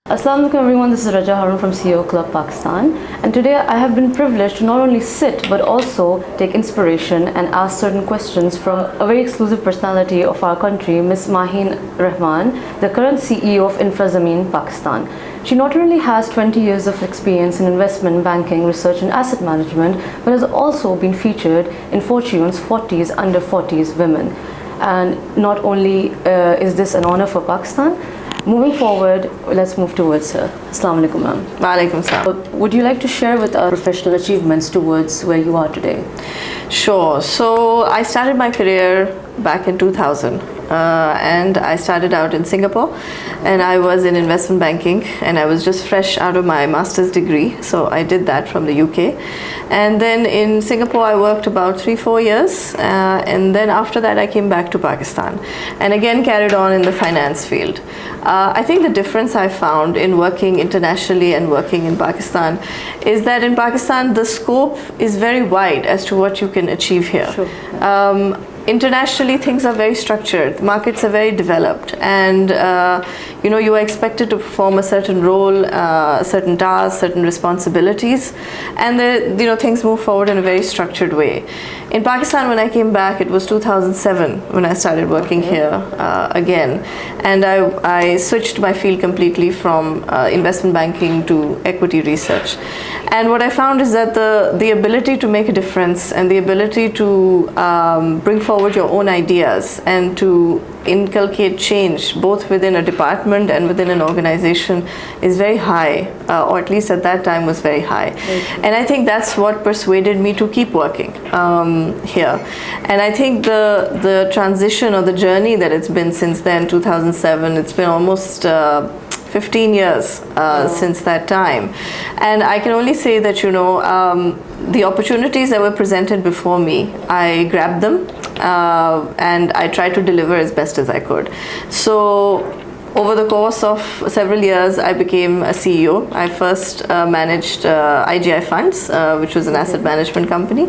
Assalamu alaikum everyone, this is Raja Harun from CEO Club Pakistan, and today I have been privileged to not only sit but also take inspiration and ask certain questions from a very exclusive personality of our country, Ms. Maheen Rahman, the current CEO of Infra Zamin Pakistan. She not only has 20 years of experience in investment banking, research and asset management, but has also been featured in Fortune's 40s under 40s women. And not only is this an honor for Pakistan, moving forward, let's move towards her. Assalamu alaikum, ma'am. Wa alaikum salam. Would you like to share with our professional achievements towards where you are today? Sure. So I started my career back in 2000. And I started out in Singapore, and I was in investment banking, and I was just fresh out of my master's degree, so I did that from the UK. And then in Singapore I worked about 3-4 years, and then after that I came back to Pakistan and again carried on in the finance field. I think the difference I found in working internationally and working in Pakistan is that in Pakistan the scope is very wide as to what you can achieve here. Sure. Internationally, things are very structured, markets are very developed, and you are expected to perform a certain role, certain tasks, certain responsibilities, and things move forward in a very structured way. In Pakistan, when I came back, it was 2007 when I started working here again, and I switched my field completely from investment banking to equity research. And what I found is that the ability to make a difference and the ability to bring forward your own ideas and to inculcate change both within a department and within an organization is very high, or at least at that time was very high. And I think that's what persuaded me to keep working here. And I think the transition or the journey that it's been since then, 2007, it's been almost 15 years since that time, and I can only say that the opportunities that were presented before me, I grabbed them and I tried to deliver as best as I could. So over the course of several years, I became a CEO. I first managed IGI Funds, which was an asset management company.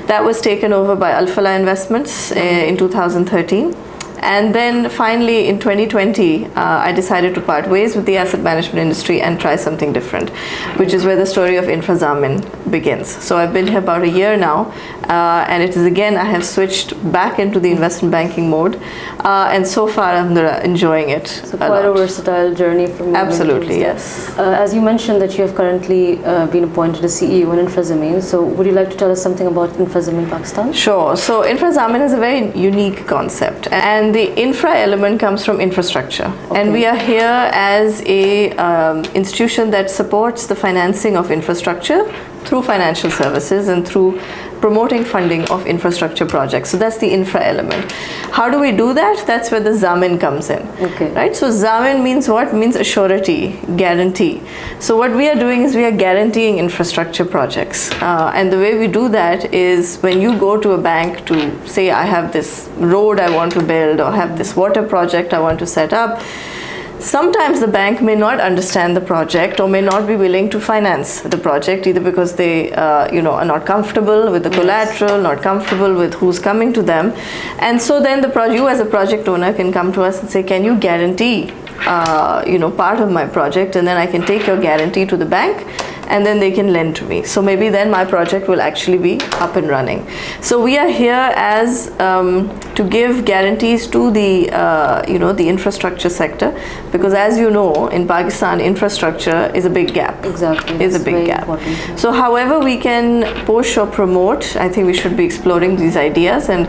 That was taken over by Alphala Investments in 2013. And then finally in 2020, I decided to part ways with the asset management industry and try something different, which is where the story of Infra Zamin begins. So I've been here about a year now, and it is again, I have switched back into the investment banking mode, and so far I'm enjoying it. So quite a versatile journey from you. Absolutely, yes. As you mentioned that you have currently been appointed as CEO in Infra Zamin, so would you like to tell us something about Infra Zamin Pakistan? Sure. So Infra Zamin is a very unique concept, and the infra element comes from infrastructure. Okay. And we are here as a institution that supports the financing of infrastructure through financial services and through promoting funding of infrastructure projects. So that's the infra element. How do we do that? That's where the Zamin comes in. Okay. Right? So Zamin means what? Means assurity, guarantee. So what we are doing is we are guaranteeing infrastructure projects. And the way we do that is when you go to a bank to say, I have this road I want to build, or have this water project I want to set up, sometimes the bank may not understand the project or may not be willing to finance the project, either because they are not comfortable with the collateral, not comfortable with who's coming to them. And so then you as a project owner can come to us and say, can you guarantee part of my project, and then I can take your guarantee to the bank, and then they can lend to me. So maybe then my project will actually be up and running. So we are here as to give guarantees to the the infrastructure sector, because as you know, in Pakistan, infrastructure is a big gap. Exactly. Is a big gap. Important. So however we can push or promote, I think we should be exploring these ideas. And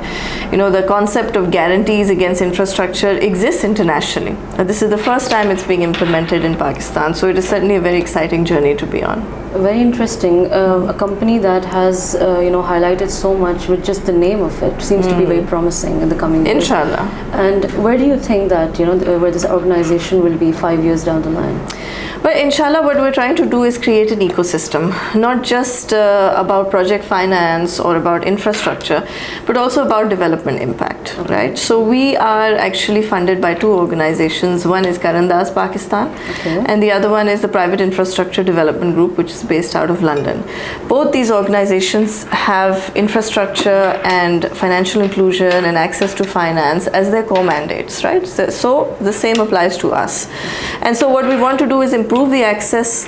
the concept of guarantees against infrastructure exists internationally. This is the first time it's being implemented in Pakistan, so it is certainly a very exciting journey to be on. Very interesting. A company that has highlighted so much with just the name of it seems to be very promising in the coming years. Inshallah. And where do you think that where this organization will be 5 years down the line? Well, inshallah, what we're trying to do is create an ecosystem, not just about project finance or about infrastructure, but also about development impact, okay. Right? So we are actually funded by two organizations. One is Karandas Pakistan, okay. And the other one is the Private Infrastructure Development Group, which is based out of London. Both these organizations have infrastructure and financial inclusion and access to finance as their core mandates, right? So the same applies to us. And so what we want to do is improve the access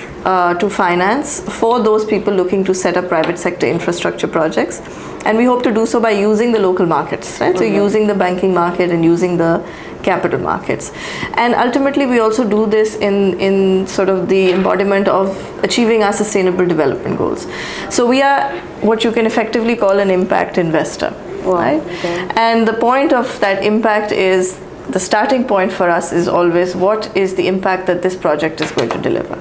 to finance for those people looking to set up private sector infrastructure projects. And we hope to do so by using the local markets, right? So using the banking market and using the capital markets. And ultimately we also do this in sort of the embodiment of achieving our sustainable development goals. So we are what you can effectively call an impact investor, right? Okay. And the point of that impact is, the starting point for us is always what is the impact that this project is going to deliver.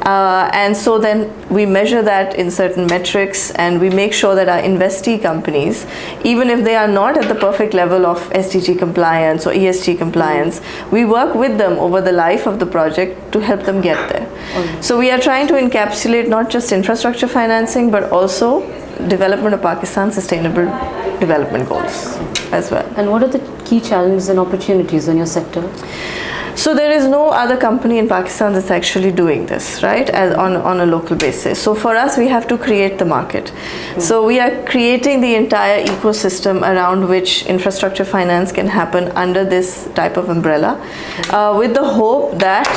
And so then we measure that in certain metrics, and we make sure that our investee companies, even if they are not at the perfect level of SDG compliance or ESG compliance, we work with them over the life of the project to help them get there. So we are trying to encapsulate not just infrastructure financing, but also development of Pakistan's sustainable development goals as well. And what are the key challenges and opportunities in your sector? So there is no other company in Pakistan that's actually doing this, right, on a local basis. So for us, we have to create the market. So we are creating the entire ecosystem around which infrastructure finance can happen under this type of umbrella, with the hope that,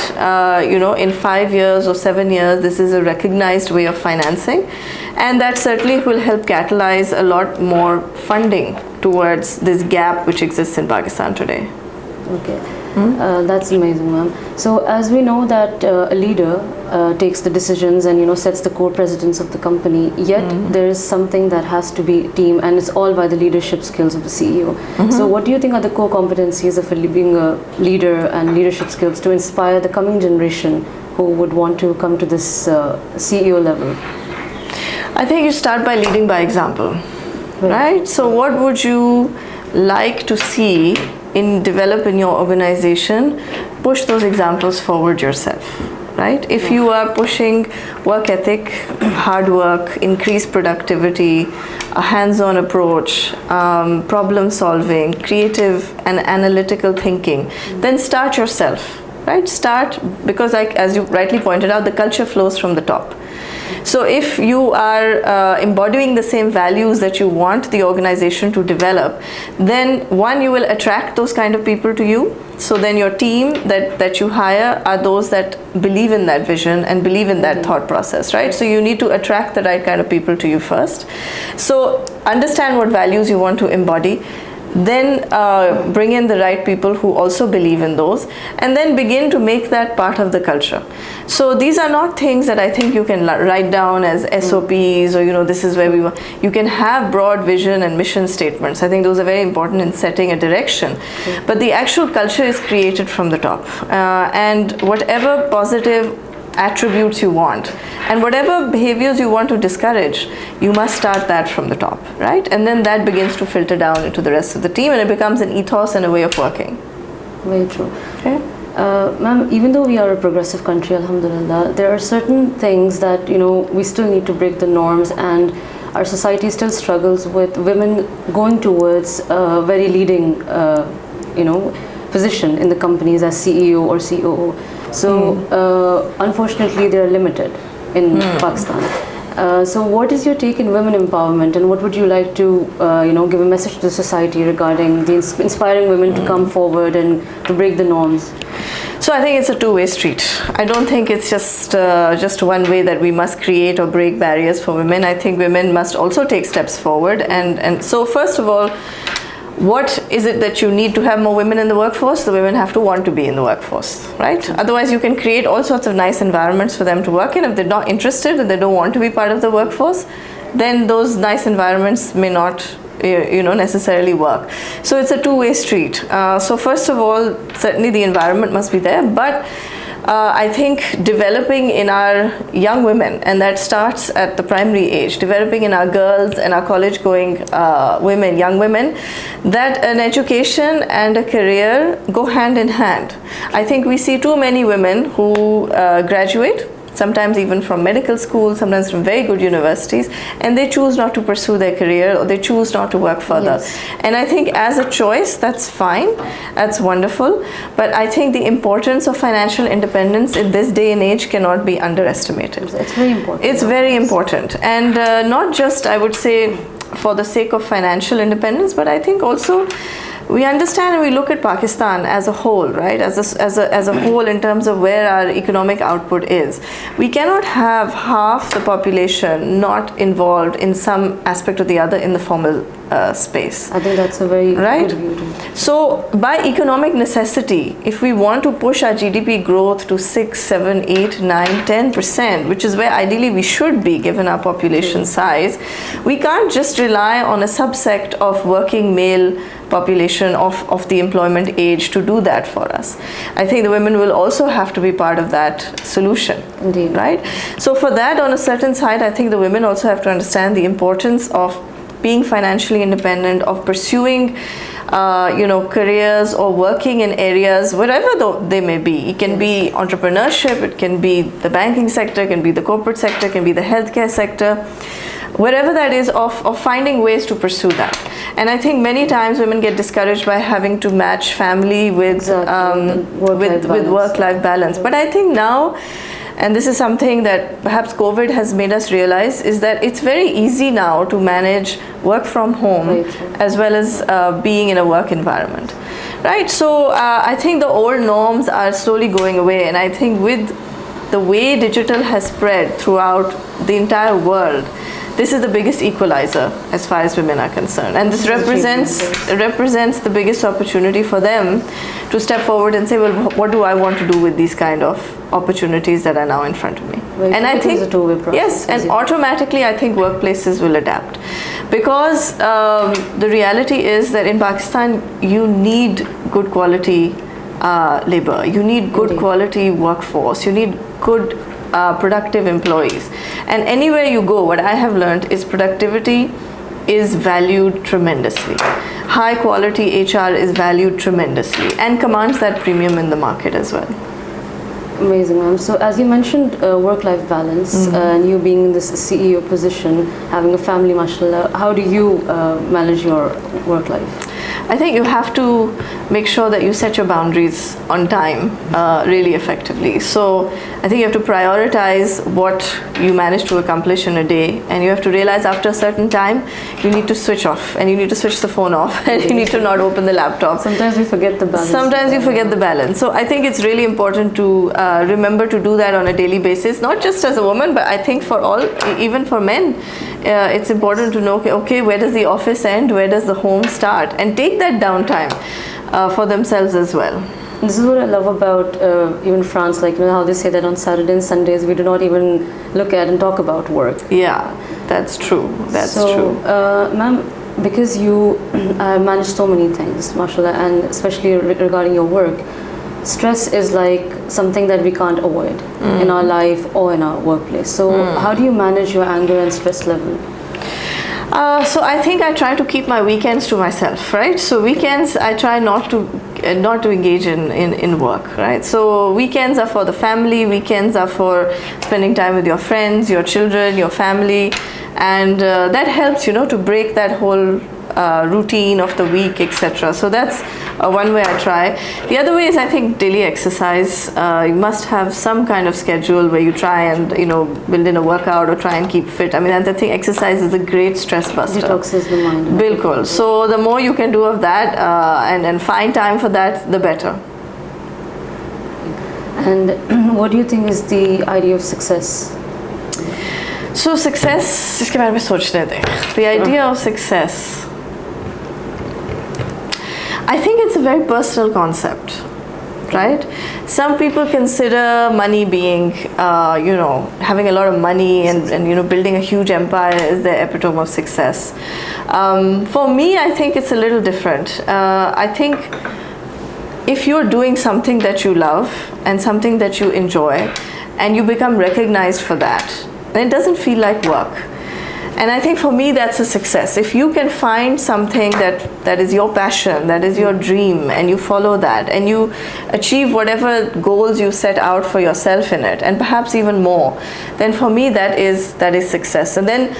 in 5 years or 7 years, this is a recognized way of financing. And that certainly will help catalyze a lot more funding towards this gap which exists in Pakistan today. Okay. That's amazing, ma'am. So as we know that a leader takes the decisions and sets the core precedents of the company, yet there is something that has to be team, and it's all by the leadership skills of the CEO. So what do you think are the core competencies of being a leader and leadership skills to inspire the coming generation who would want to come to this CEO level? I think you start by leading by example, right? So what would you like to see develop in your organization? Push those examples forward yourself, right? If you are pushing work ethic, hard work, increased productivity, a hands-on approach, problem solving, creative and analytical thinking, then start yourself, right? Start, because as you rightly pointed out, the culture flows from the top. So if you are embodying the same values that you want the organization to develop, then one, you will attract those kind of people to you. So then your team that you hire are those that believe in that vision and believe in that thought process, right? So you need to attract the right kind of people to you first. So understand what values you want to embody. Then bring in the right people who also believe in those, and then begin to make that part of the culture. So these are not things that I think you can write down as SOPs or this is where we want. You can have broad vision and mission statements. I think those are very important in setting a direction, but the actual culture is created from the top, and whatever positive attributes you want and whatever behaviors you want to discourage, you must start that from the top, right? And then that begins to filter down into the rest of the team, and it becomes an ethos and a way of working. Very true. Okay. Ma'am, even though we are a progressive country, alhamdulillah, there are certain things that we still need to break the norms, and our society still struggles with women going towards a very leading position in the companies as CEO or COO. So unfortunately they are limited in Pakistan. So what is your take in women empowerment, and what would you like to give a message to the society regarding the inspiring women to come forward and to break the norms? So I think it's a two-way street. I don't think it's just one way that we must create or break barriers for women. I think women must also take steps forward, and so first of all, what is it that you need to have more women in the workforce? The women have to want to be in the workforce, right? Otherwise, you can create all sorts of nice environments for them to work in. If they're not interested and they don't want to be part of the workforce, then those nice environments may not necessarily work. So it's a two-way street. So first of all, certainly the environment must be there, but I think developing in our young women, and that starts at the primary age, developing in our girls and our college-going women, young women, that an education and a career go hand in hand. I think we see too many women who graduate sometimes even from medical schools, sometimes from very good universities, and they choose not to pursue their career, or they choose not to work further. Yes. And I think as a choice, that's fine, that's wonderful, but I think the importance of financial independence in this day and age cannot be underestimated. It's very important. It's very important, and not just, I would say, for the sake of financial independence, but I think also we understand and we look at Pakistan as a whole, right? As a whole, in terms of where our economic output is. We cannot have half the population not involved in some aspect or the other in the formal space. I think that's a very right? good view too. So by economic necessity, if we want to push our GDP growth to 6, 7, 8, 9, 10%, which is where ideally we should be given our population size, we can't just rely on a subsect of working male population of the employment age to do that for us. I think the women will also have to be part of that solution. Indeed. Right? So for that, on a certain side, I think the women also have to understand the importance of being financially independent, of pursuing careers or working in areas, wherever they may be. It can be entrepreneurship, it can be the banking sector, it can be the corporate sector, it can be the healthcare sector, wherever that is, of finding ways to pursue that. And I think many times women get discouraged by having to match family with work-life balance. But I think now, and this is something that perhaps COVID has made us realize, is that it's very easy now to manage work from home as well as being in a work environment, right? So I think the old norms are slowly going away, and I think with the way digital has spread throughout the entire world, this is the biggest equalizer as far as women are concerned, and this represents the biggest opportunity for them to step forward and say, well, what do I want to do with these kind of opportunities that are now in front of me? And I think it's a two-way process. Yes, and automatically I think workplaces will adapt, because the reality is that in Pakistan you need good quality labor, you need good quality workforce, you need good productive employees, and anywhere you go, what I have learned is productivity is valued tremendously. High quality HR is valued tremendously and commands that premium in the market as well. Amazing, ma'am. So as you mentioned, work-life balance, and you being in this CEO position, having a family, mashallah, how do you manage your work life? I think you have to make sure that you set your boundaries on time really effectively. So I think you have to prioritize what you manage to accomplish in a day, and you have to realize after a certain time you need to switch off, and you need to switch the phone off, and you need to not open the laptop. Sometimes we forget the balance. Sometimes you forget the balance. So I think it's really important to remember to do that on a daily basis, not just as a woman, but I think for all, even for men. It's important to know, okay, where does the office end, where does the home start, and take that downtime for themselves as well. This is what I love about even France, like, you know, how they say that on Saturday and Sundays we do not even look at and talk about work. Yeah, that's true. That's true. Ma'am, because you manage so many things, mashallah, and especially regarding your work, stress is like something that we can't avoid in our life or in our workplace. So how do you manage your anger and stress level? So I think I try to keep my weekends to myself, right? So weekends I try not to engage in work, right? So weekends are for the family, weekends are for spending time with your friends, your children, your family, and that helps, you know, to break that whole routine of the week, etc. So that's one way I try. The other way is, I think, daily exercise. You must have some kind of schedule where you try and, you know, build in a workout or try and keep fit. I mean, I think exercise is a great stress buster. Detoxes the mind. Bilkul. So the more you can do of that and find time for that, the better. And what do you think is the idea of success? So success, इसके बारे में सोचने दें. The idea of success, I think it's a very personal concept, right? Some people consider money being, having a lot of money and you know, building a huge empire is the epitome of success. For me, I think it's a little different. I think if you're doing something that you love and something that you enjoy, and you become recognized for that, then it doesn't feel like work. And I think for me that's a success. If you can find something that is your passion, that is your dream, and you follow that, and you achieve whatever goals you set out for yourself in it, and perhaps even more, then for me that is success. And then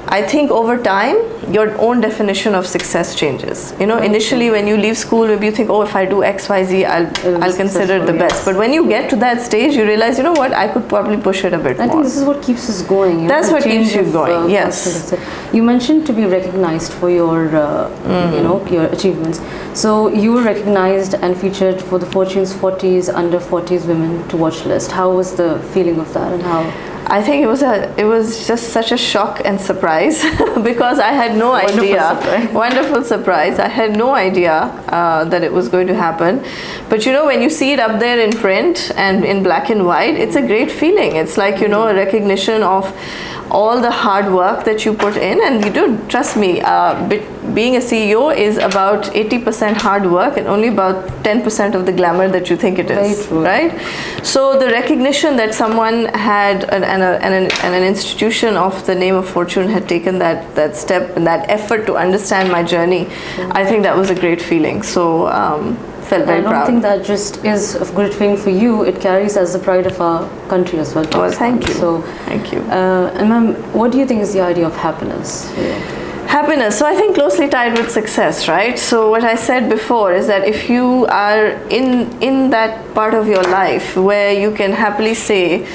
I think over time, your own definition of success changes. You know, initially when you leave school, maybe you think, oh, if I do X, Y, Z, I'll consider it the best. But when you get to that stage, you realize, you know what, I could probably push it a bit more. I think this is what keeps us going. You That's know, what keeps you going, yes. You mentioned to be recognized for your, you know, your achievements. So you were recognized and featured for the Fortune's 40s Under 40s Women to Watch list. How was the feeling of that, and how? I think it was just such a shock and surprise because I had no idea. Wonderful surprise. I had no idea that it was going to happen. But you know, when you see it up there in print and in black and white, it's a great feeling. It's like, you know, a recognition of all the hard work that you put in. And you do, trust me, being a CEO is about 80% hard work and only about 10% of the glamour that you think it is. Very true. Right? So the recognition that someone had and an institution of the name of Fortune had taken that step and that effort to understand my journey, I think that was a great feeling. So felt very proud. I don't think that just is a good feeling for you. It carries as the pride of our country as well. Well, thank you. So, thank you. And ma'am, what do you think is the idea of happiness? Happiness, so I think closely tied with success, right? So what I said before is that if you are in that part of your life where you can happily say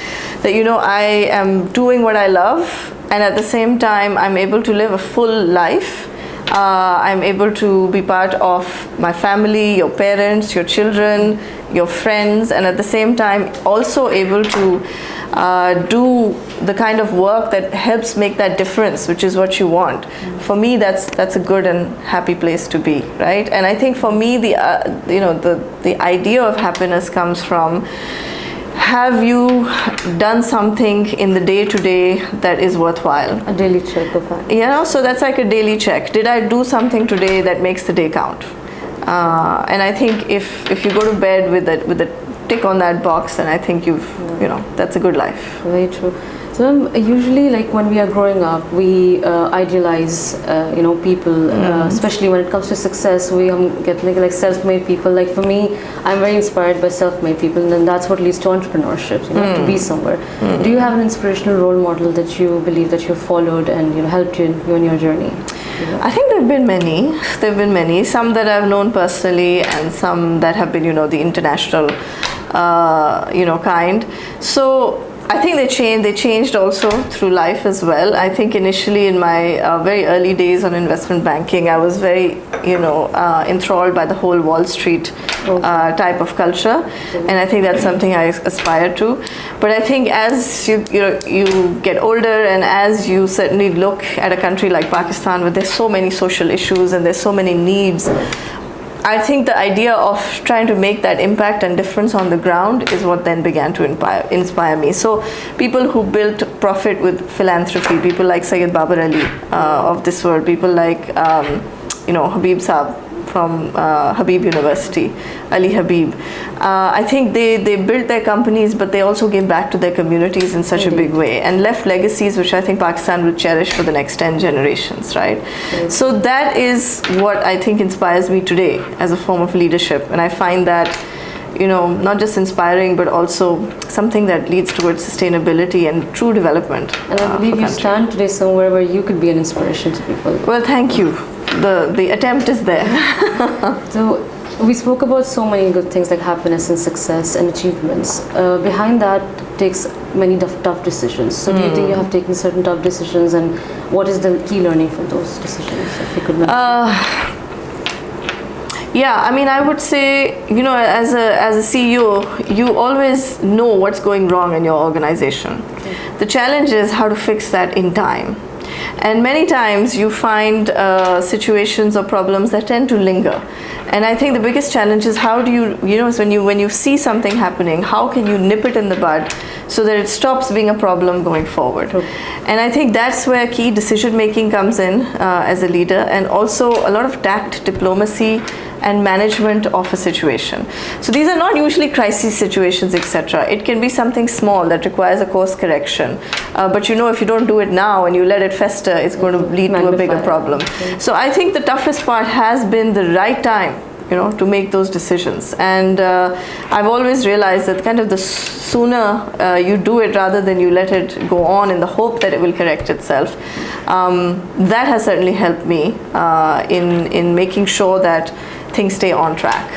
that, you know, I am doing what I love, and at the same time I'm able to live a full life, I'm able to be part of my family, your parents, your children, your friends, and at the same time also able to do the kind of work that helps make that difference, which is what you want. For me, that's a good and happy place to be, right? And I think for me, the idea of happiness comes from, have you done something in the day-to-day that is worthwhile? A daily check of that. You know, so that's like a daily check. Did I do something today that makes the day count? And I think if you go to bed with a tick on that box, then I think you know, that's a good life. Very true. So usually, like when we are growing up, we idealize, you know, people, especially when it comes to success. We get like self-made people. Like for me, I'm very inspired by self-made people, and then that's what leads to entrepreneurship. You know, to be somewhere. Do you have an inspirational role model that you believe that you've followed and, you know, helped you in your journey? I think there have been many. There have been many. Some that I've known personally, and some that have been, you know, the international, you know, kind. So I think they changed also through life as well. I think initially in my very early days on investment banking, I was very, you know, enthralled by the whole Wall Street type of culture, and I think that's something I aspire to. But I think as you get older, and as you certainly look at a country like Pakistan, where there's so many social issues and there's so many needs, I think the idea of trying to make that impact and difference on the ground is what then began to inspire me. So people who built profit with philanthropy, people like Syed Babar Ali of this world, people like you know, Habib Saab from Habib University, Ali Habib. I think they built their companies, but they also gave back to their communities in such a big way and left legacies which I think Pakistan will cherish for the next 10 generations, right? So that is what I think inspires me today as a form of leadership, and I find that, you know, not just inspiring, but also something that leads towards sustainability and true development. And I believe you stand today somewhere where you could be an inspiration to people. Well, thank you. The attempt is there. So we spoke about so many good things like happiness and success and achievements. Behind that takes many tough decisions. So do you think you have taken certain tough decisions, and what is the key learning from those decisions, if you could mention? Yeah, I mean, I would say, you know, as a CEO, you always know what's going wrong in your organization. The challenge is how to fix that in time. And many times you find situations or problems that tend to linger. And I think the biggest challenge is how do you know, when you see something happening, how can you nip it in the bud so that it stops being a problem going forward? True. And I think that's where key decision making comes in as a leader, and also a lot of tact, diplomacy, and management of a situation. So these are not usually crisis situations, etc. It can be something small that requires a course correction, but you know, if you don't do it now and you let it fester, it's going to lead to a bigger problem. So I think the toughest part has been the right time, you know, to make those decisions. And I've always realized that kind of the sooner you do it rather than you let it go on in the hope that it will correct itself, that has certainly helped me in making sure that things stay on track.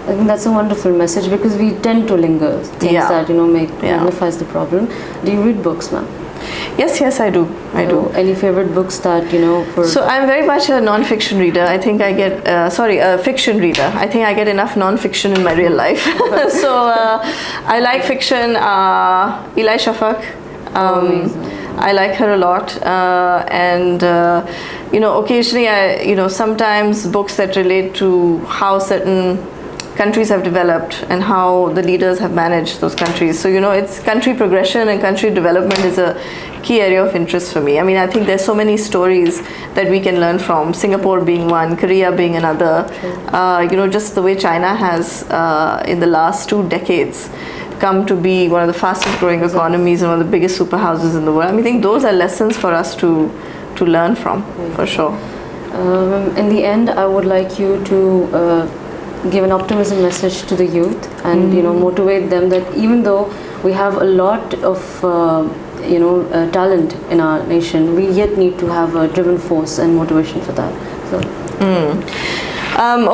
I think that's a wonderful message, because we tend to linger things that, you know, magnifies the problem. Do you read books, ma'am? Yes, I do. I do. Any favorite books that, you know, for... So I'm very much a non-fiction reader. I think I get, a fiction reader. I think I get enough non-fiction in my real life. So I like fiction. Eli Shafak. I like her a lot. And, you know, occasionally, sometimes books that relate to how certain countries have developed and how the leaders have managed those countries. So, you know, it's country progression and country development is a key area of interest for me. I mean, I think there's so many stories that we can learn from, Singapore being one, Korea being another. You know, just the way China has, in the last 2 decades, come to be one of the fastest growing economies and one of the biggest superhouses in the world. I mean, I think those are lessons for us to learn from, for sure. In the end, I would like you to give an optimism message to the youth and, you know, motivate them that even though we have a lot of, talent in our nation, we yet need to have a driven force and motivation for that. So.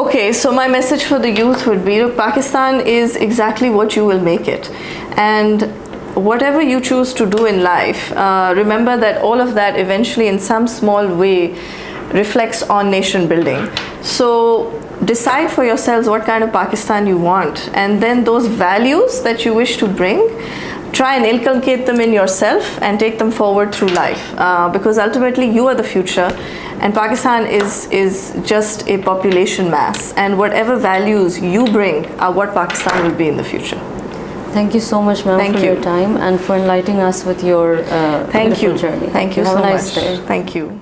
Okay, so my message for the youth would be, look, Pakistan is exactly what you will make it. And whatever you choose to do in life, remember that all of that eventually in some small way reflects on nation building. So decide for yourselves what kind of Pakistan you want, and then those values that you wish to bring, try and inculcate them in yourself and take them forward through life, because ultimately you are the future and Pakistan is just a population mass, and whatever values you bring are what Pakistan will be in the future. Thank you so much, ma'am, for your time and for enlightening us with your beautiful journey. Thank you so much. Have a much. nice day. Thank you.